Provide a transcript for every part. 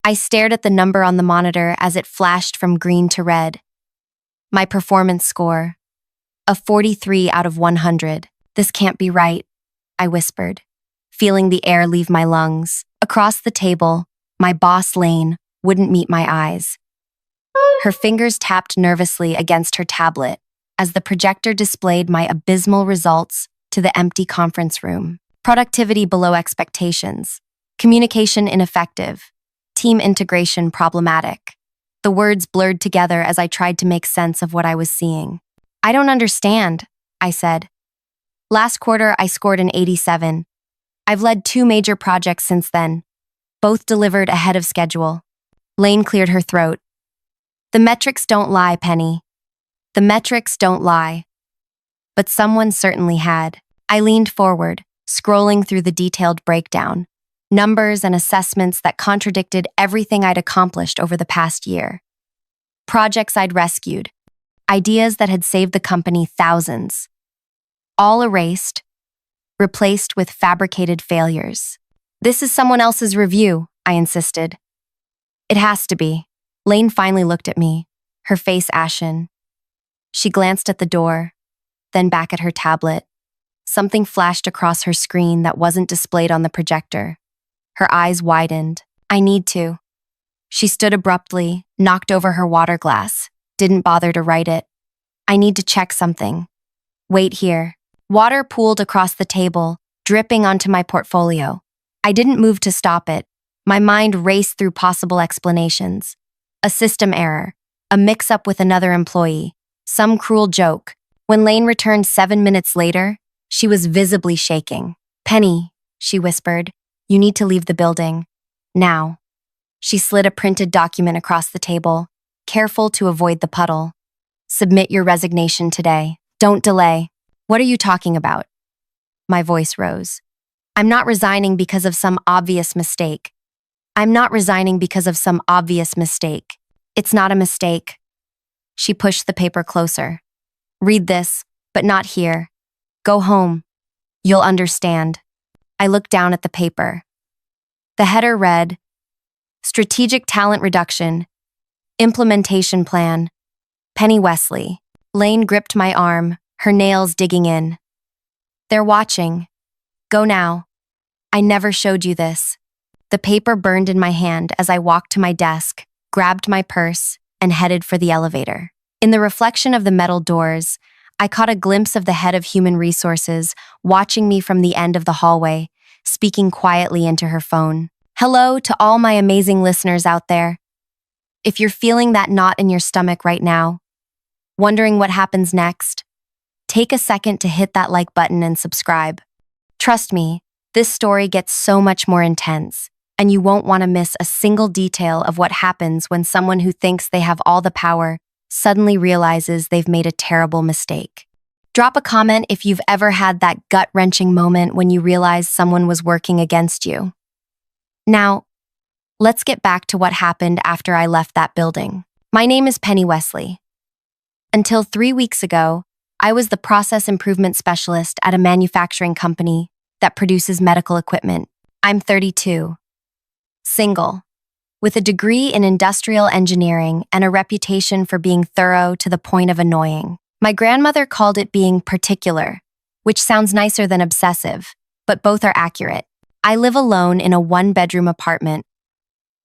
I stared at the number on the monitor as it flashed from green to red. My performance score, a 43 out of 100. This can't be right, I whispered, feeling the air leave my lungs. Across the table, my boss Lane wouldn't meet my eyes. Her fingers tapped nervously against her tablet as the projector displayed my abysmal results to the empty conference room. Productivity below expectations, communication ineffective, team integration problematic. The words blurred together as I tried to make sense of what I was seeing. I don't understand, I said. Last quarter, I scored an 87. I've led 2 major projects since then, both delivered ahead of schedule. Lane cleared her throat. The metrics don't lie, Penny. The metrics don't lie. But someone certainly had. I leaned forward, scrolling through the detailed breakdown, numbers and assessments that contradicted everything I'd accomplished over the past year. Projects I'd rescued, ideas that had saved the company thousands. All erased, replaced with fabricated failures. This is someone else's review, I insisted. It has to be. Lane finally looked at me, her face ashen. She glanced at the door, then back at her tablet. Something flashed across her screen that wasn't displayed on the projector. Her eyes widened. I need to. She stood abruptly, knocked over her water glass, didn't bother to write it. I need to check something. Wait here. Water pooled across the table, dripping onto my portfolio. I didn't move to stop it. My mind raced through possible explanations. A system error, a mix-up with another employee, some cruel joke. When Lane returned 7 minutes later, she was visibly shaking. Penny, she whispered, you need to leave the building. Now. She slid a printed document across the table, careful to avoid the puddle. Submit your resignation today. Don't delay. What are you talking about? My voice rose. I'm not resigning because of some obvious mistake. I'm not resigning because of some obvious mistake. It's not a mistake. She pushed the paper closer. Read this, but not here. Go home. You'll understand. I looked down at the paper. The header read, Strategic Talent Reduction, Implementation Plan, Penny Wesley. Lane gripped my arm, her nails digging in. They're watching. Go now. I never showed you this. The paper burned in my hand as I walked to my desk, grabbed my purse, and headed for the elevator. In the reflection of the metal doors, I caught a glimpse of the head of human resources watching me from the end of the hallway, speaking quietly into her phone. Hello to all my amazing listeners out there. If you're feeling that knot in your stomach right now, wondering what happens next, take a second to hit that like button and subscribe. Trust me, this story gets so much more intense, and you won't want to miss a single detail of what happens when someone who thinks they have all the power suddenly realizes they've made a terrible mistake. Drop a comment if you've ever had that gut-wrenching moment when you realize someone was working against you. Now, let's get back to what happened after I left that building. My name is Penny Wesley. Until 3 weeks ago, I was the process improvement specialist at a manufacturing company that produces medical equipment. I'm 32, single, with a degree in industrial engineering and a reputation for being thorough to the point of annoying. My grandmother called it being particular, which sounds nicer than obsessive, but both are accurate. I live alone in a 1-bedroom apartment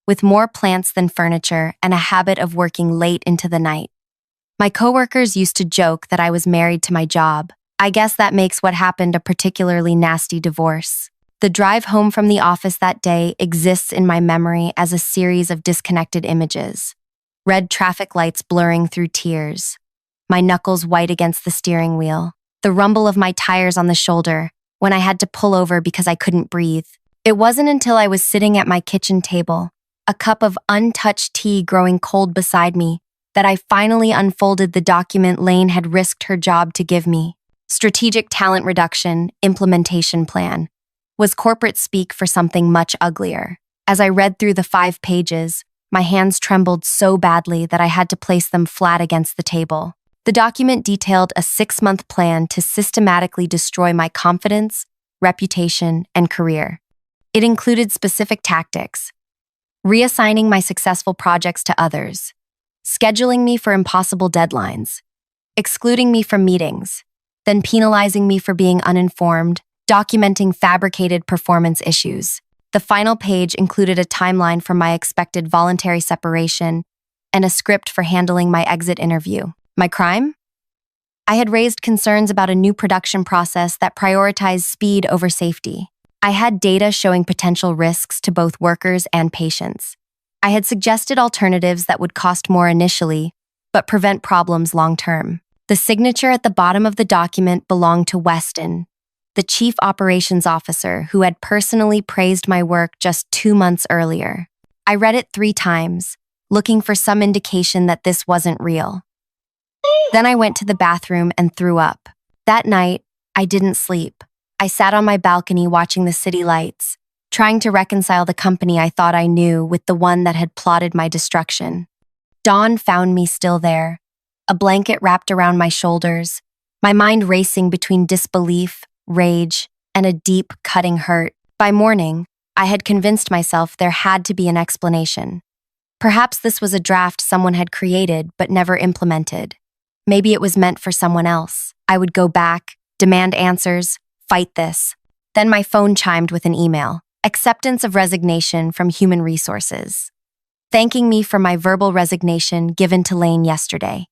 with more plants than furniture and a habit of working late into the night. My coworkers used to joke that I was married to my job. I guess that makes what happened a particularly nasty divorce. The drive home from the office that day exists in my memory as a series of disconnected images. Red traffic lights blurring through tears, my knuckles white against the steering wheel, the rumble of my tires on the shoulder when I had to pull over because I couldn't breathe. It wasn't until I was sitting at my kitchen table, a cup of untouched tea growing cold beside me, that I finally unfolded the document Lane had risked her job to give me. Strategic Talent Reduction, Implementation Plan was corporate speak for something much uglier. As I read through the 5 pages, my hands trembled so badly that I had to place them flat against the table. The document detailed a 6-month plan to systematically destroy my confidence, reputation, and career. It included specific tactics, reassigning my successful projects to others, scheduling me for impossible deadlines, excluding me from meetings, then penalizing me for being uninformed, documenting fabricated performance issues. The final page included a timeline for my expected voluntary separation and a script for handling my exit interview. My crime? I had raised concerns about a new production process that prioritized speed over safety. I had data showing potential risks to both workers and patients. I had suggested alternatives that would cost more initially, but prevent problems long-term. The signature at the bottom of the document belonged to Weston, the chief operations officer who had personally praised my work just 2 months earlier. I read it 3 times, looking for some indication that this wasn't real. Then I went to the bathroom and threw up. That night, I didn't sleep. I sat on my balcony watching the city lights, trying to reconcile the company I thought I knew with the one that had plotted my destruction. Dawn found me still there, a blanket wrapped around my shoulders, my mind racing between disbelief, rage, and a deep, cutting hurt. By morning, I had convinced myself there had to be an explanation. Perhaps this was a draft someone had created but never implemented. Maybe it was meant for someone else. I would go back, demand answers, fight this. Then my phone chimed with an email. Acceptance of resignation from Human Resources. Thanking me for my verbal resignation given to Lane yesterday.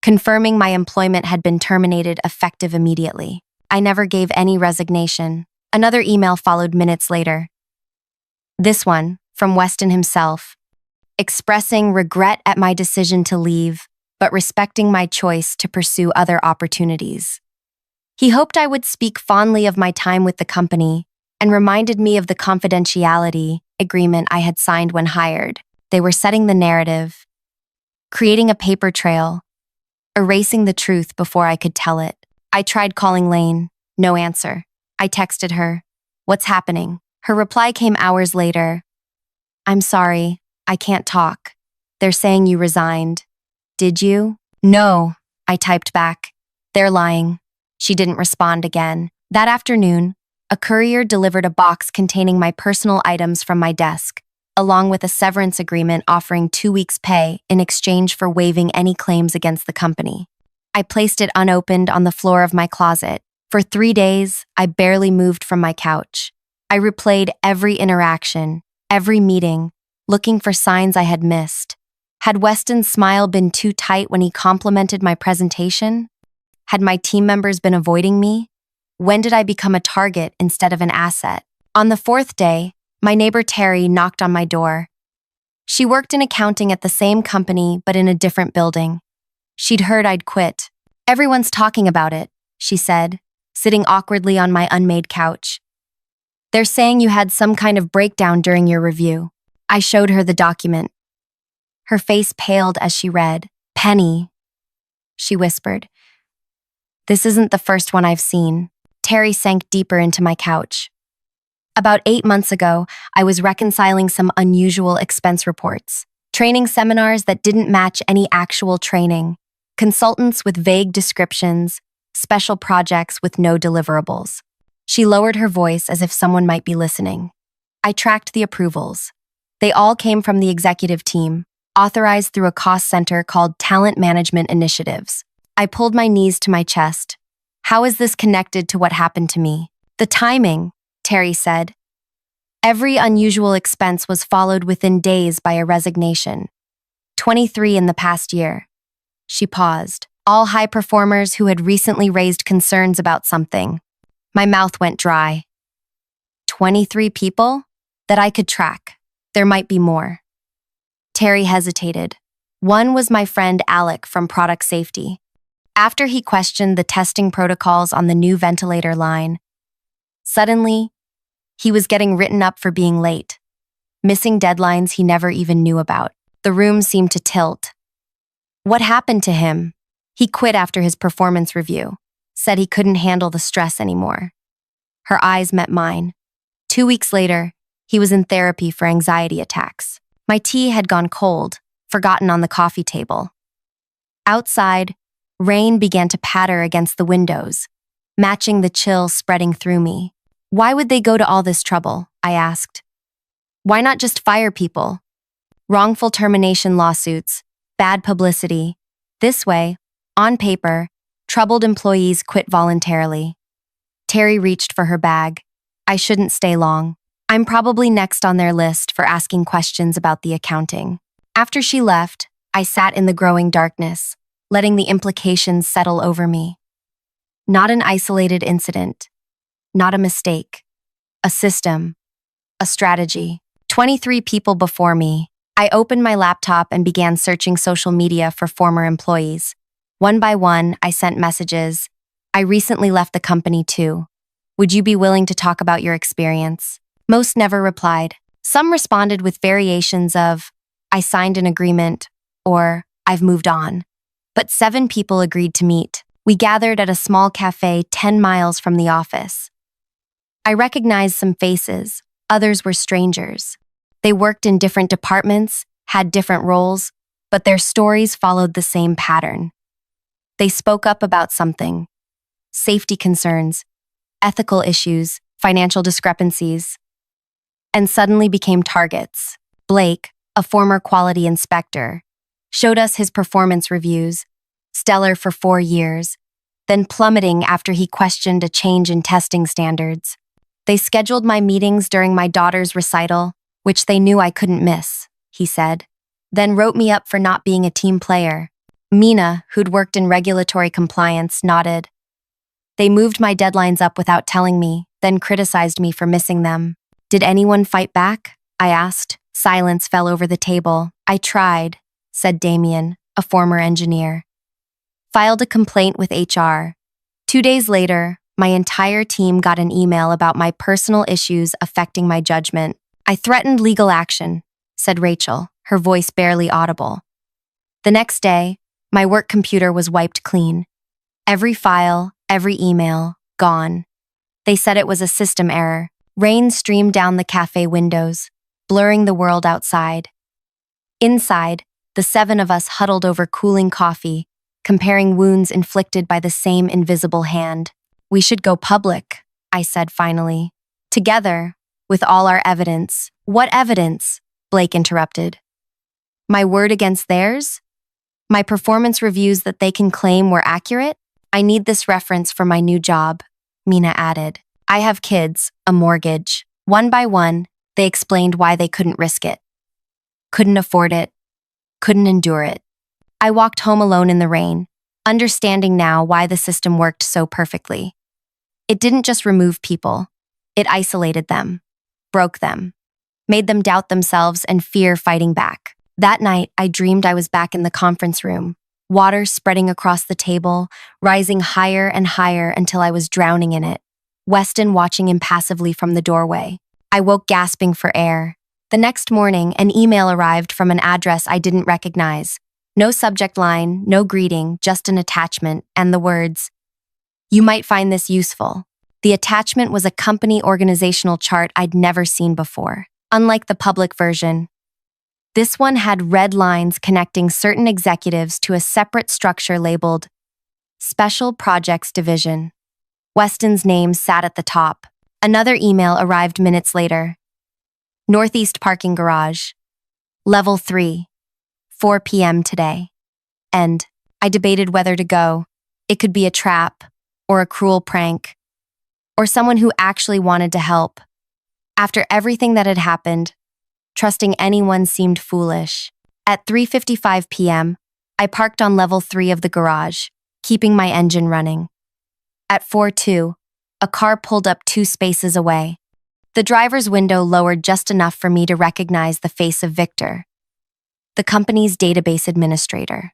Confirming my employment had been terminated effective immediately. I never gave any resignation. Another email followed minutes later. This one, from Weston himself, expressing regret at my decision to leave, but respecting my choice to pursue other opportunities. He hoped I would speak fondly of my time with the company and reminded me of the confidentiality agreement I had signed when hired. They were setting the narrative, creating a paper trail, erasing the truth before I could tell it. I tried calling Lane. No answer. I texted her. What's happening? Her reply came hours later. I'm sorry. I can't talk. They're saying you resigned. Did you? No, I typed back. They're lying. She didn't respond again. That afternoon, a courier delivered a box containing my personal items from my desk, along with a severance agreement offering 2 weeks' pay in exchange for waiving any claims against the company. I placed it unopened on the floor of my closet. For 3 days, I barely moved from my couch. I replayed every interaction, every meeting, looking for signs I had missed. Had Weston's smile been too tight when he complimented my presentation? Had my team members been avoiding me? When did I become a target instead of an asset? On the 4th day, my neighbor Terry knocked on my door. She worked in accounting at the same company but in a different building. She'd heard I'd quit. Everyone's talking about it, she said, sitting awkwardly on my unmade couch. They're saying you had some kind of breakdown during your review. I showed her the document. Her face paled as she read. Penny, she whispered. This isn't the first one I've seen. Terry sank deeper into my couch. About 8 months ago, I was reconciling some unusual expense reports, training seminars that didn't match any actual training, consultants with vague descriptions, special projects with no deliverables. She lowered her voice as if someone might be listening. I tracked the approvals. They all came from the executive team, authorized through a cost center called Talent Management Initiatives. I pulled my knees to my chest. How is this connected to what happened to me? The timing, Terry said. Every unusual expense was followed within days by a resignation. 23 in the past year. She paused. All high performers who had recently raised concerns about something. My mouth went dry. 23 people? That I could track. There might be more. Terry hesitated. One was my friend Alec from Product Safety. After he questioned the testing protocols on the new ventilator line, suddenly, he was getting written up for being late, missing deadlines he never even knew about. The room seemed to tilt. What happened to him? He quit after his performance review, said he couldn't handle the stress anymore. Her eyes met mine. 2 weeks later, he was in therapy for anxiety attacks. My tea had gone cold, forgotten on the coffee table. Outside, rain began to patter against the windows, matching the chill spreading through me. Why would they go to all this trouble? I asked. Why not just fire people? wrongful termination lawsuits, bad publicity. This way, on paper, troubled employees quit voluntarily. Terry reached for her bag. I shouldn't stay long. I'm probably next on their list for asking questions about the accounting. After she left, I sat in the growing darkness, letting the implications settle over me. Not an isolated incident. Not a mistake. A system. A strategy. 23 people before me. I opened my laptop and began searching social media for former employees. One by one, I sent messages. I recently left the company too. Would you be willing to talk about your experience? Most never replied. Some responded with variations of, I signed an agreement, or I've moved on. But 7 people agreed to meet. We gathered at a small cafe 10 miles from the office. I recognized some faces. Others were strangers. They worked in different departments, had different roles, but their stories followed the same pattern. They spoke up about something: safety concerns, ethical issues, financial discrepancies, and suddenly became targets. Blake, a former quality inspector, showed us his performance reviews, stellar for 4 years, then plummeting after he questioned a change in testing standards. They scheduled my meetings during my daughter's recital, which they knew I couldn't miss, he said, then wrote me up for not being a team player. Mina, who'd worked in regulatory compliance, nodded. They moved my deadlines up without telling me, then criticized me for missing them. Did anyone fight back? I asked. Silence fell over the table. I tried, said Damien, a former engineer. Filed a complaint with HR. 2 days later, my entire team got an email about my personal issues affecting my judgment. I threatened legal action, said Rachel, her voice barely audible. The next day, my work computer was wiped clean. Every file, every email, gone. They said it was a system error. Rain streamed down the cafe windows, blurring the world outside. Inside, the 7 of us huddled over cooling coffee, comparing wounds inflicted by the same invisible hand. We should go public, I said finally. Together, with all our evidence. What evidence? Blake interrupted. My word against theirs? My performance reviews that they can claim were accurate? I need this reference for my new job, Mina added. I have kids, a mortgage. One by one, they explained why they couldn't risk it. Couldn't afford it. Couldn't endure it. I walked home alone in the rain, understanding now why the system worked so perfectly. It didn't just remove people. It isolated them, broke them, made them doubt themselves and fear fighting back. That night, I dreamed I was back in the conference room, water spreading across the table, rising higher and higher until I was drowning in it. Weston watching impassively from the doorway. I woke gasping for air. The next morning, an email arrived from an address I didn't recognize. No subject line, no greeting, just an attachment, and the words, "You might find this useful." The attachment was a company organizational chart I'd never seen before. Unlike the public version, this one had red lines connecting certain executives to a separate structure labeled Special Projects Division. Weston's name sat at the top. Another email arrived minutes later. Northeast Parking Garage. Level 3. 4 p.m. today. And I debated whether to go. It could be a trap, or a cruel prank, or someone who actually wanted to help. After everything that had happened, trusting anyone seemed foolish. At 3:55 p.m., I parked on level 3 of the garage, keeping my engine running. At 4:02, a car pulled up 2 spaces away. The driver's window lowered just enough for me to recognize the face of Victor, the company's database administrator.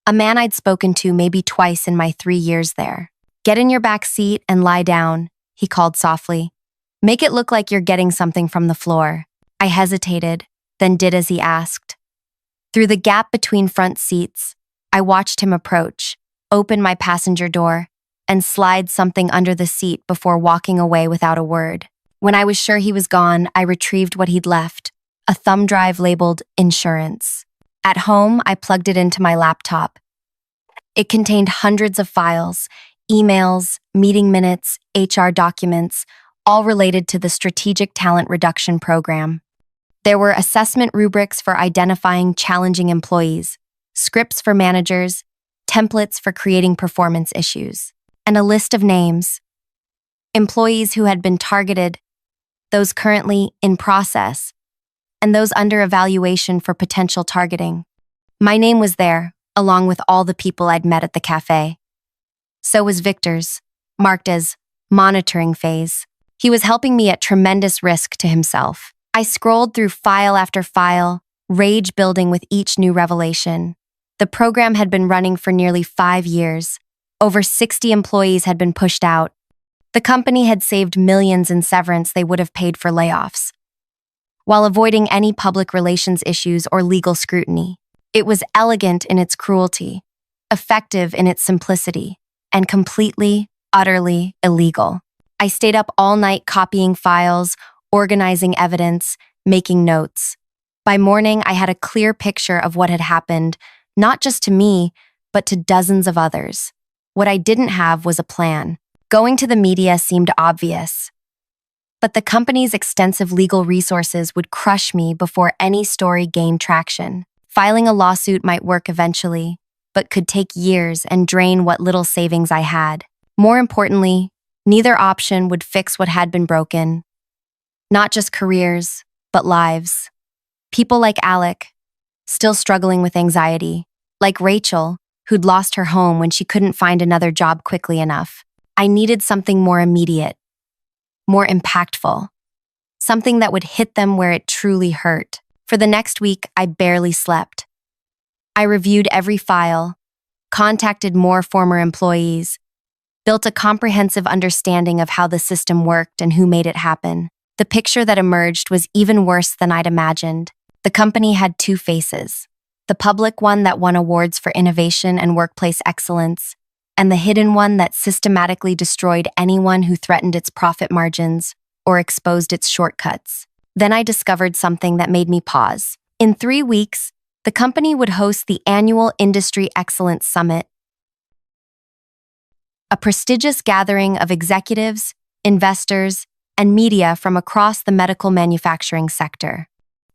A man I'd spoken to maybe twice in my 3 years there. "Get in your back seat and lie down," he called softly. "Make it look like you're getting something from the floor." I hesitated, then did as he asked. Through the gap between front seats, I watched him approach, open my passenger door, and slide something under the seat before walking away without a word. When I was sure he was gone, I retrieved what he'd left, a thumb drive labeled insurance. At home, I plugged it into my laptop. It contained hundreds of files, emails, meeting minutes, HR documents, all related to the Strategic Talent Reduction Program. There were assessment rubrics for identifying challenging employees, scripts for managers, templates for creating performance issues, and a list of names. Employees who had been targeted, those currently in process, and those under evaluation for potential targeting. My name was there, along with all the people I'd met at the cafe. So was Victor's, marked as monitoring phase. He was helping me at tremendous risk to himself. I scrolled through file after file, rage building with each new revelation. The program had been running for nearly 5 years. Over 60 employees had been pushed out. The company had saved millions in severance they would have paid for layoffs, while avoiding any public relations issues or legal scrutiny. It was elegant in its cruelty, effective in its simplicity, and completely, utterly illegal. I stayed up all night copying files, organizing evidence, making notes. By morning, I had a clear picture of what had happened, not just to me, but to dozens of others. What I didn't have was a plan. Going to the media seemed obvious, but the company's extensive legal resources would crush me before any story gained traction. Filing a lawsuit might work eventually, but could take years and drain what little savings I had. More importantly, neither option would fix what had been broken. Not just careers, but lives. People like Alec, still struggling with anxiety, like Rachel, who'd lost her home when she couldn't find another job quickly enough. I needed something more immediate, more impactful, something that would hit them where it truly hurt. For the next week, I barely slept. I reviewed every file, contacted more former employees, built a comprehensive understanding of how the system worked and who made it happen. The picture that emerged was even worse than I'd imagined. The company had two faces: the public one that won awards for innovation and workplace excellence, and the hidden one that systematically destroyed anyone who threatened its profit margins or exposed its shortcuts. Then I discovered something that made me pause. In 3 weeks, the company would host the annual Industry Excellence Summit, a prestigious gathering of executives, investors, and media from across the medical manufacturing sector.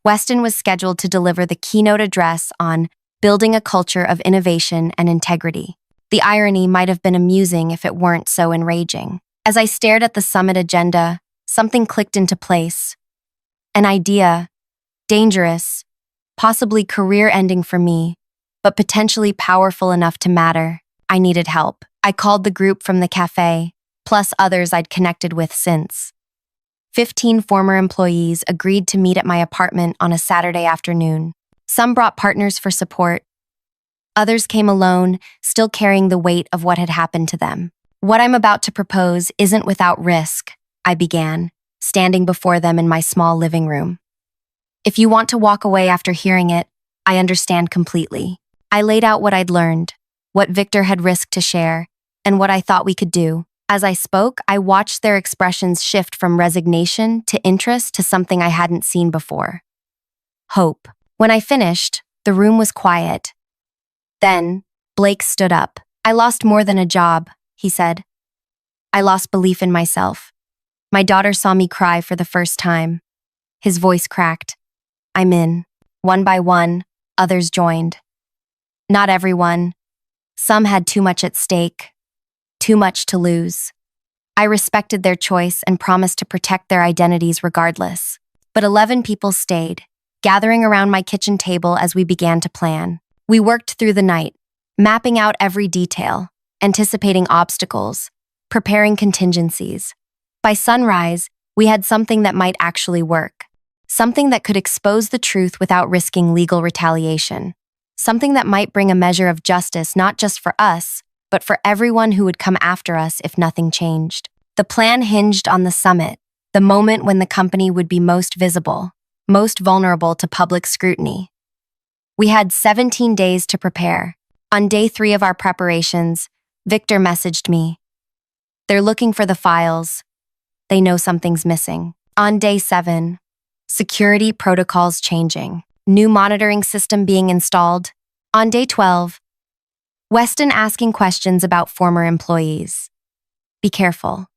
Weston was scheduled to deliver the keynote address on building a culture of innovation and integrity. The irony might have been amusing if it weren't so enraging. As I stared at the summit agenda, something clicked into place. An idea, dangerous, possibly career-ending for me, but potentially powerful enough to matter. I needed help. I called the group from the cafe, plus others I'd connected with since. 15 former employees agreed to meet at my apartment on a Saturday afternoon. Some brought partners for support. Others came alone, still carrying the weight of what had happened to them. "What I'm about to propose isn't without risk," I began, standing before them in my small living room. "If you want to walk away after hearing it, I understand completely." I laid out what I'd learned, what Victor had risked to share, and what I thought we could do. As I spoke, I watched their expressions shift from resignation to interest to something I hadn't seen before: hope. When I finished, the room was quiet. Then, Blake stood up. "I lost more than a job," he said. "I lost belief in myself. My daughter saw me cry for the first time." His voice cracked. "I'm in." One by one, others joined. Not everyone. Some had too much at stake, too much to lose. I respected their choice and promised to protect their identities regardless. But 11 people stayed, gathering around my kitchen table as we began to plan. We worked through the night, mapping out every detail, anticipating obstacles, preparing contingencies. By sunrise, we had something that might actually work. Something that could expose the truth without risking legal retaliation. Something that might bring a measure of justice not just for us, but for everyone who would come after us if nothing changed. The plan hinged on the summit, the moment when the company would be most visible, most vulnerable to public scrutiny. We had 17 days to prepare. On day 3 of our preparations, Victor messaged me. "They're looking for the files. They know something's missing." On day 7, security protocols changing. New monitoring system being installed. On day 12, Weston asking questions about former employees. Be careful.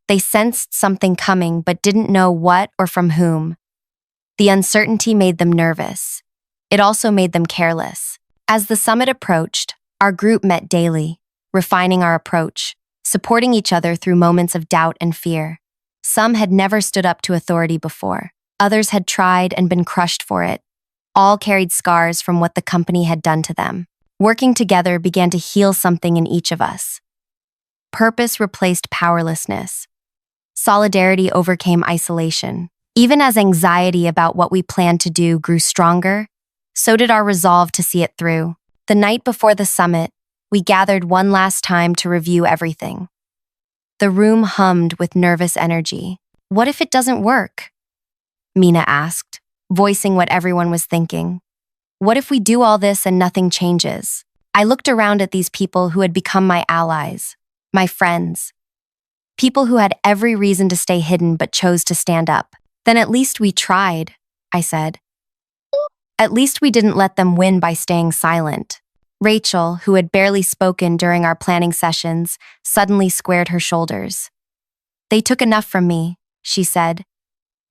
They sensed something coming but didn't know what or from whom. The uncertainty made them nervous. It also made them careless. As the summit approached, our group met daily, refining our approach, supporting each other through moments of doubt and fear. Some had never stood up to authority before. Others had tried and been crushed for it. All carried scars from what the company had done to them. Working together began to heal something in each of us. Purpose replaced powerlessness. Solidarity overcame isolation. Even as anxiety about what we planned to do grew stronger, so did our resolve to see it through. The night before the summit, we gathered one last time to review everything. The room hummed with nervous energy. What if it doesn't work? Mina asked, voicing what everyone was thinking. What if we do all this and nothing changes? I looked around at these people who had become my allies, my friends. People who had every reason to stay hidden but chose to stand up. Then at least we tried, I said. At least we didn't let them win by staying silent. Rachel, who had barely spoken during our planning sessions, suddenly squared her shoulders. They took enough from me, she said.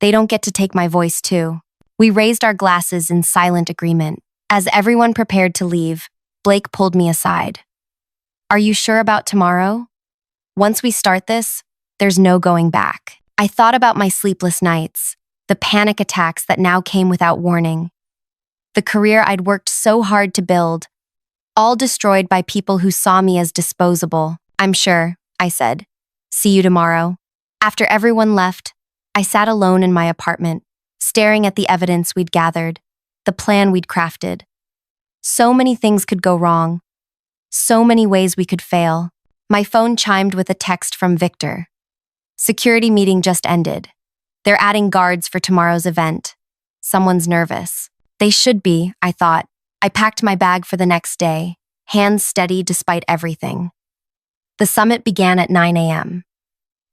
They don't get to take my voice too. We raised our glasses in silent agreement. As everyone prepared to leave, Blake pulled me aside. Are you sure about tomorrow? Once we start this, there's no going back. I thought about my sleepless nights, the panic attacks that now came without warning, the career I'd worked so hard to build, all destroyed by people who saw me as disposable. I'm sure, I said. See you tomorrow. After everyone left, I sat alone in my apartment, staring at the evidence we'd gathered, the plan we'd crafted. So many things could go wrong. So many ways we could fail. My phone chimed with a text from Victor. Security meeting just ended. They're adding guards for tomorrow's event. Someone's nervous. They should be, I thought. I packed my bag for the next day, hands steady despite everything. The summit began at 9 a.m.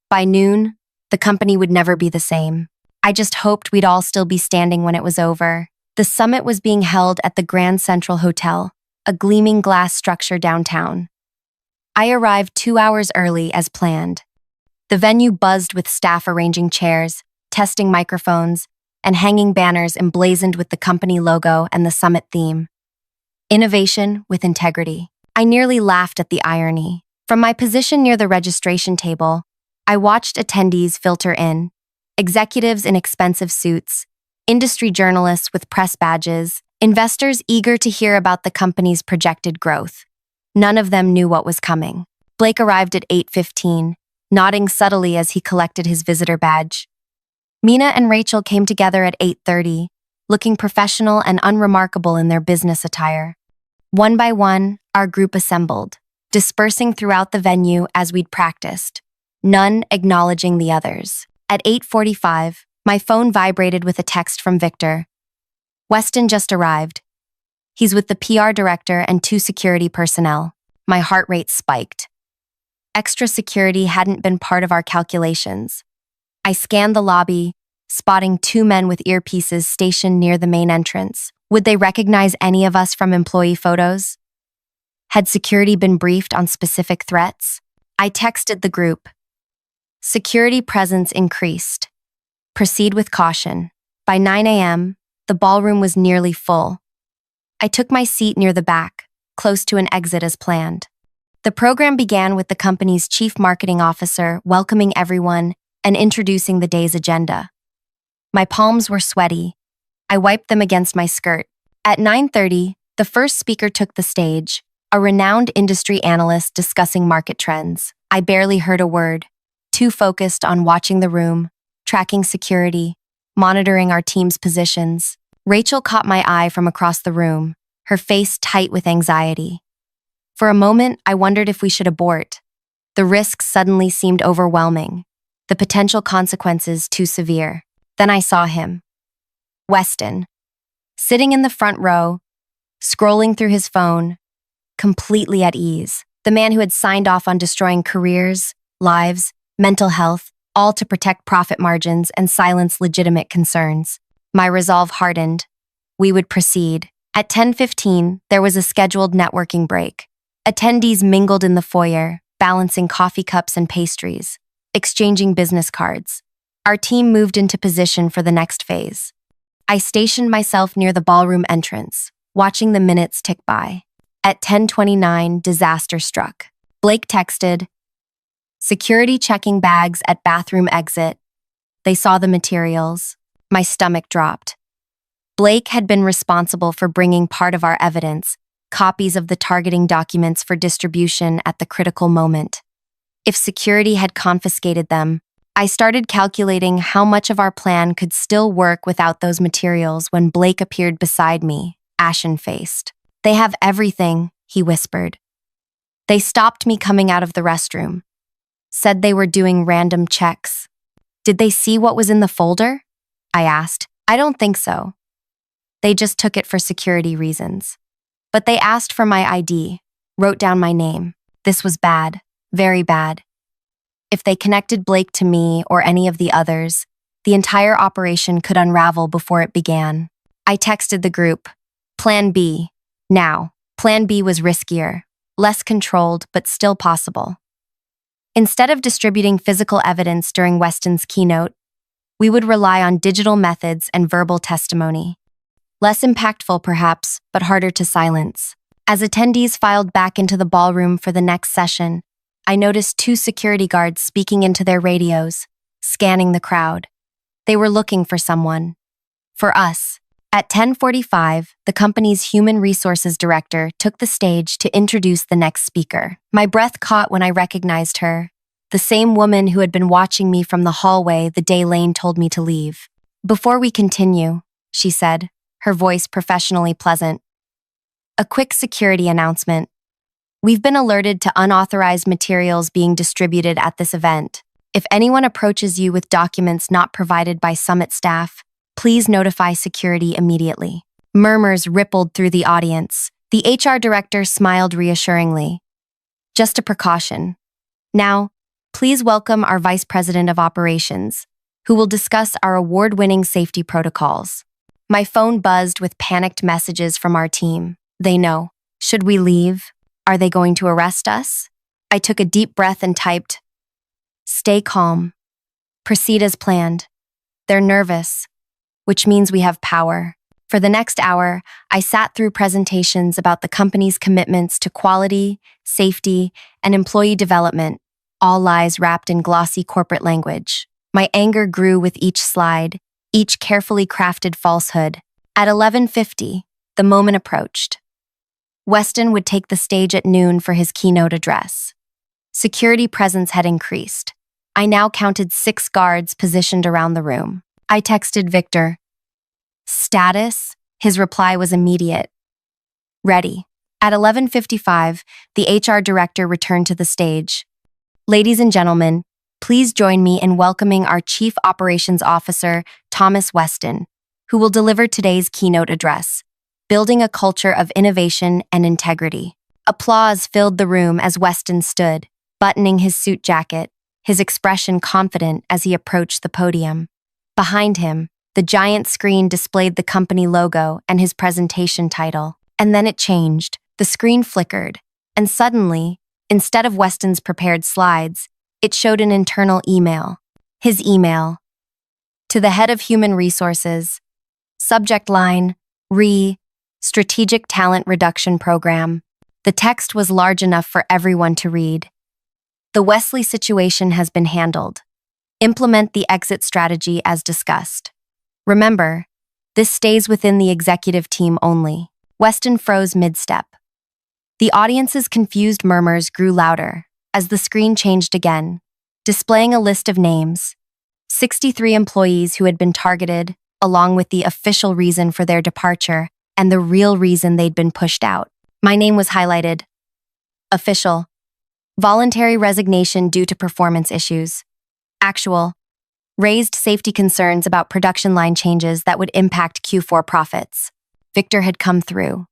By noon, the company would never be the same. I just hoped we'd all still be standing when it was over. The summit was being held at the Grand Central Hotel, a gleaming glass structure downtown. I arrived 2 hours early as planned. The venue buzzed with staff arranging chairs, testing microphones, and hanging banners emblazoned with the company logo and the summit theme. Innovation with integrity. I nearly laughed at the irony. From my position near the registration table, I watched attendees filter in, executives in expensive suits, industry journalists with press badges, investors eager to hear about the company's projected growth. None of them knew what was coming. Blake arrived at 8:15, nodding subtly as he collected his visitor badge. Mina and Rachel came together at 8:30, looking professional and unremarkable in their business attire. One by one, our group assembled, dispersing throughout the venue as we'd practiced, none acknowledging the others. At 8:45, my phone vibrated with a text from Victor. Weston just arrived. He's with the PR director and 2 security personnel. My heart rate spiked. Extra security hadn't been part of our calculations. I scanned the lobby, spotting 2 men with earpieces stationed near the main entrance. Would they recognize any of us from employee photos? Had security been briefed on specific threats? I texted the group. Security presence increased. Proceed with caution. By 9 a.m., the ballroom was nearly full. I took my seat near the back, close to an exit as planned. The program began with the company's chief marketing officer welcoming everyone and introducing the day's agenda. My palms were sweaty. I wiped them against my skirt. At 9:30, the first speaker took the stage, a renowned industry analyst discussing market trends. I barely heard a word, too focused on watching the room, tracking security, monitoring our team's positions. Rachel caught my eye from across the room, her face tight with anxiety. For a moment, I wondered if we should abort. The risks suddenly seemed overwhelming, the potential consequences too severe. Then I saw him. Weston, sitting in the front row, scrolling through his phone, completely at ease. The man who had signed off on destroying careers, lives, mental health, all to protect profit margins and silence legitimate concerns. My resolve hardened. We would proceed. At 10:15, there was a scheduled networking break. Attendees mingled in the foyer, balancing coffee cups and pastries, exchanging business cards. Our team moved into position for the next phase. I stationed myself near the ballroom entrance, watching the minutes tick by. At 10:29, disaster struck. Blake texted, "Security checking bags at bathroom exit." They saw the materials. My stomach dropped. Blake had been responsible for bringing part of our evidence, copies of the targeting documents for distribution at the critical moment. If security had confiscated them, I started calculating how much of our plan could still work without those materials when Blake appeared beside me, ashen-faced. "They have everything," he whispered. "They stopped me coming out of the restroom. Said they were doing random checks." "Did they see what was in the folder?" I asked. "I don't think so. They just took it for security reasons. But they asked for my ID, wrote down my name. This was bad, very bad. If they connected Blake to me or any of the others, the entire operation could unravel before it began." I texted the group, "Plan B, now." Plan B was riskier, less controlled, but still possible. Instead of distributing physical evidence during Weston's keynote, we would rely on digital methods and verbal testimony. Less impactful, perhaps, but harder to silence. As attendees filed back into the ballroom for the next session, I noticed 2 security guards speaking into their radios, scanning the crowd. They were looking for someone. For us. At 10:45, the company's human resources director took the stage to introduce the next speaker. My breath caught when I recognized her, the same woman who had been watching me from the hallway the day Lane told me to leave. "Before we continue," she said, her voice professionally pleasant, "a quick security announcement. We've been alerted to unauthorized materials being distributed at this event. If anyone approaches you with documents not provided by summit staff, please notify security immediately." Murmurs rippled through the audience. The HR director smiled reassuringly. "Just a precaution. Now, please welcome our Vice President of Operations, who will discuss our award-winning safety protocols." My phone buzzed with panicked messages from our team. They know. Should we leave? Are they going to arrest us? I took a deep breath and typed, "Stay calm. Proceed as planned. They're nervous, which means we have power." For the next hour, I sat through presentations about the company's commitments to quality, safety, and employee development, all lies wrapped in glossy corporate language. My anger grew with each slide, each carefully crafted falsehood. At 11:50, the moment approached. Weston would take the stage at noon for his keynote address. Security presence had increased. I now counted 6 guards positioned around the room. I texted Victor. "Status?" His reply was immediate. "Ready." At 11:55, the HR director returned to the stage. "Ladies and gentlemen, please join me in welcoming our Chief Operations Officer, Thomas Weston, who will deliver today's keynote address, Building a Culture of Innovation and Integrity." Applause filled the room as Weston stood, buttoning his suit jacket, his expression confident as he approached the podium. Behind him, the giant screen displayed the company logo and his presentation title. And then it changed. The screen flickered, and suddenly, instead of Weston's prepared slides, it showed an internal email. His email. To the head of human resources. Subject line, Strategic Talent Reduction Program. The text was large enough for everyone to read. "The Wesley situation has been handled. Implement the exit strategy as discussed. Remember, this stays within the executive team only." Weston froze mid-step. The audience's confused murmurs grew louder as the screen changed again, displaying a list of names. 63 employees who had been targeted, along with the official reason for their departure and the real reason they'd been pushed out. My name was highlighted. Official. Voluntary resignation due to performance issues. Actual. Raised safety concerns about production line changes that would impact Q4 profits. Victor had come through.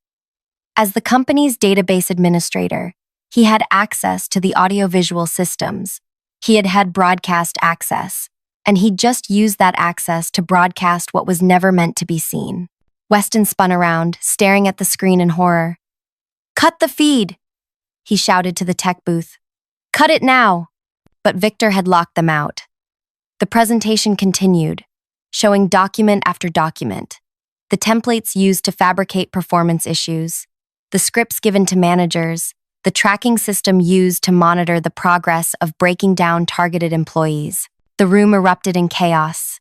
As the company's database administrator, he had access to the audiovisual systems. He had had broadcast access, and he'd just used that access to broadcast what was never meant to be seen. Weston spun around, staring at the screen in horror. "Cut the feed!" he shouted to the tech booth. "Cut it now!" But Victor had locked them out. The presentation continued, showing document after document, the templates used to fabricate performance issues, the scripts given to managers, the tracking system used to monitor the progress of breaking down targeted employees. The room erupted in chaos.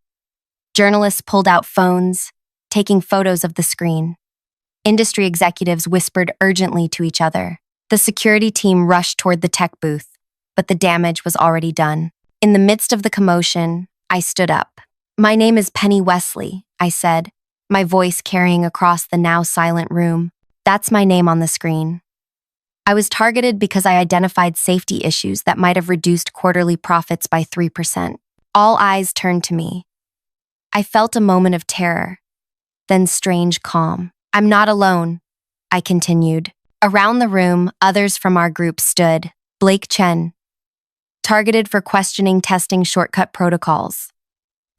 Journalists pulled out phones, taking photos of the screen. Industry executives whispered urgently to each other. The security team rushed toward the tech booth, but the damage was already done. In the midst of the commotion, I stood up. "My name is Penny Wesley," I said, my voice carrying across the now silent room. "That's my name on the screen." I was targeted because I identified safety issues that might have reduced quarterly profits by 3%. All eyes turned to me. I felt a moment of terror, then strange calm. "I'm not alone," I continued. Around the room, others from our group stood. Blake Chen, targeted for questioning testing shortcut protocols.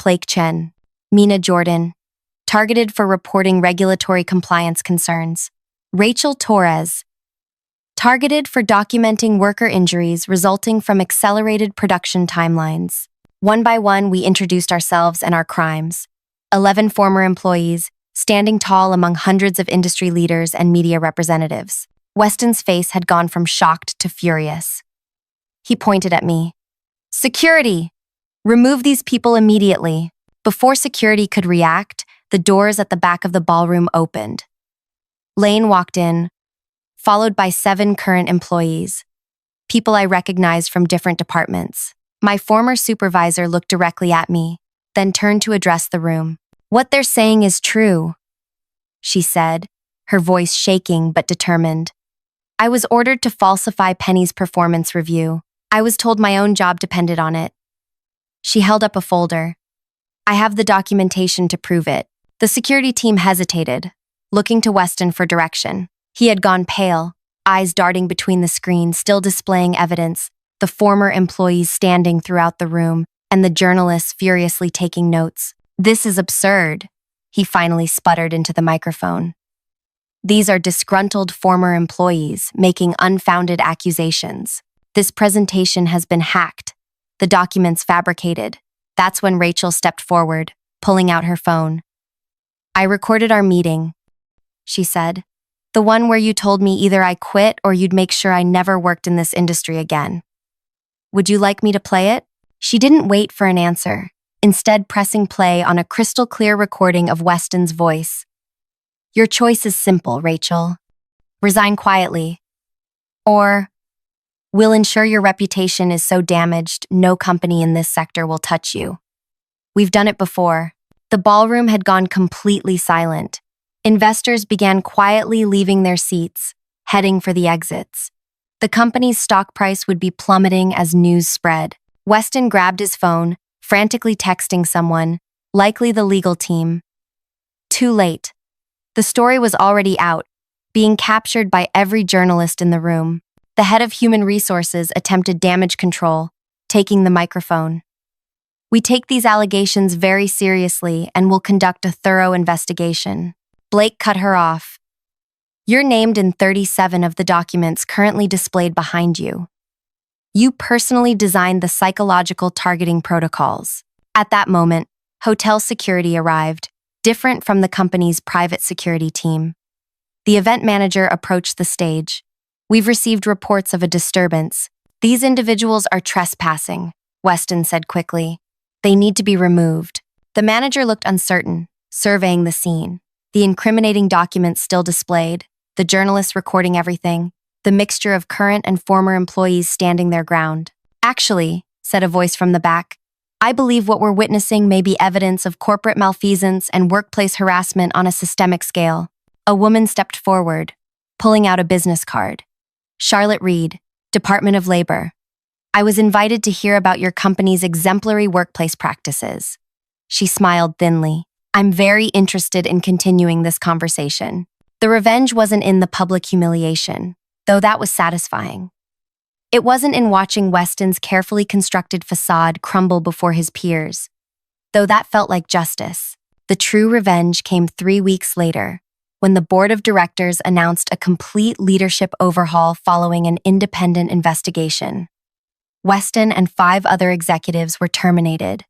Blake Chen. Mina Jordan, targeted for reporting regulatory compliance concerns. Rachel Torres, targeted for documenting worker injuries resulting from accelerated production timelines. One by one, we introduced ourselves and our crimes. 11 former employees, standing tall among hundreds of industry leaders and media representatives. Weston's face had gone from shocked to furious. He pointed at me. "Security! Remove these people immediately." Before security could react, the doors at the back of the ballroom opened. Lane walked in, followed by 7 current employees, people I recognized from different departments. My former supervisor looked directly at me, then turned to address the room. "What they're saying is true," she said, her voice shaking but determined. "I was ordered to falsify Penny's performance review. I was told my own job depended on it." She held up a folder. "I have the documentation to prove it." The security team hesitated, looking to Weston for direction. He had gone pale, eyes darting between the screen, still displaying evidence, the former employees standing throughout the room, and the journalists furiously taking notes. "This is absurd," he finally sputtered into the microphone. "These are disgruntled former employees making unfounded accusations. This presentation has been hacked, the documents fabricated." That's when Rachel stepped forward, pulling out her phone. "I recorded our meeting," she said. "The one where you told me either I quit or you'd make sure I never worked in this industry again. Would you like me to play it?" She didn't wait for an answer, instead pressing play on a crystal-clear recording of Weston's voice. "Your choice is simple, Rachel. Resign quietly. Or, we'll ensure your reputation is so damaged no company in this sector will touch you." We've done it before. The ballroom had gone completely silent. Investors began quietly leaving their seats, heading for the exits. The company's stock price would be plummeting as news spread. Weston grabbed his phone, frantically texting someone, likely the legal team. Too late. The story was already out, being captured by every journalist in the room. The head of human resources attempted damage control, taking the microphone. "We take these allegations very seriously and will conduct a thorough investigation." Blake cut her off. "You're named in 37 of the documents currently displayed behind you. You personally designed the psychological targeting protocols." At that moment, hotel security arrived, different from the company's private security team. The event manager approached the stage. "We've received reports of a disturbance. These individuals are trespassing," Weston said quickly. "They need to be removed." The manager looked uncertain, surveying the scene. The incriminating documents still displayed, the journalists recording everything, the mixture of current and former employees standing their ground. "Actually," said a voice from the back, "I believe what we're witnessing may be evidence of corporate malfeasance and workplace harassment on a systemic scale." A woman stepped forward, pulling out a business card. "Charlotte Reed, Department of Labor. I was invited to hear about your company's exemplary workplace practices." She smiled thinly. "I'm very interested in continuing this conversation." The revenge wasn't in the public humiliation, though that was satisfying. It wasn't in watching Weston's carefully constructed facade crumble before his peers, though that felt like justice. The true revenge came 3 weeks later, when the board of directors announced a complete leadership overhaul following an independent investigation. Weston and 5 other executives were terminated.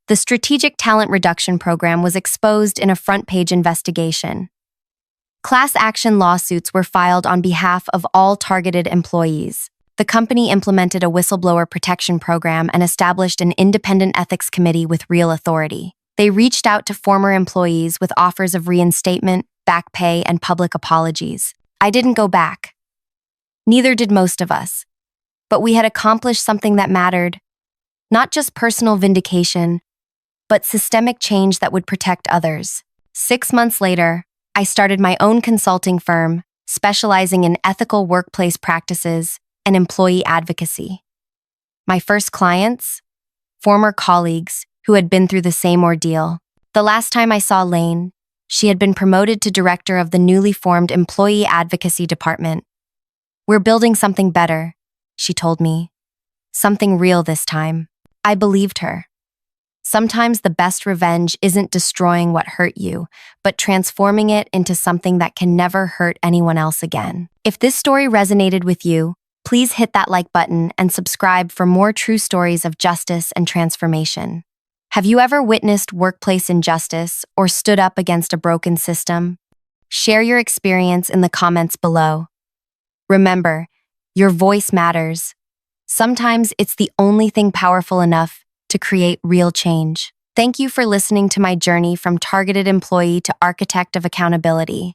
The strategic talent reduction program was exposed in a front-page investigation. Class action lawsuits were filed on behalf of all targeted employees. The company implemented a whistleblower protection program and established an independent ethics committee with real authority. They reached out to former employees with offers of reinstatement, back pay, and public apologies. I didn't go back. Neither did most of us. But we had accomplished something that mattered. Not just personal vindication, but systemic change that would protect others. 6 months later, I started my own consulting firm, specializing in ethical workplace practices and employee advocacy. My first clients? Former colleagues who had been through the same ordeal. The last time I saw Lane, she had been promoted to director of the newly formed Employee Advocacy Department. "We're building something better," she told me. Something real this time. I believed her. Sometimes the best revenge isn't destroying what hurt you, but transforming it into something that can never hurt anyone else again. If this story resonated with you, please hit that like button and subscribe for more true stories of justice and transformation. Have you ever witnessed workplace injustice or stood up against a broken system? Share your experience in the comments below. Remember, your voice matters. Sometimes it's the only thing powerful enough to create real change. Thank you for listening to my journey from targeted employee to architect of accountability.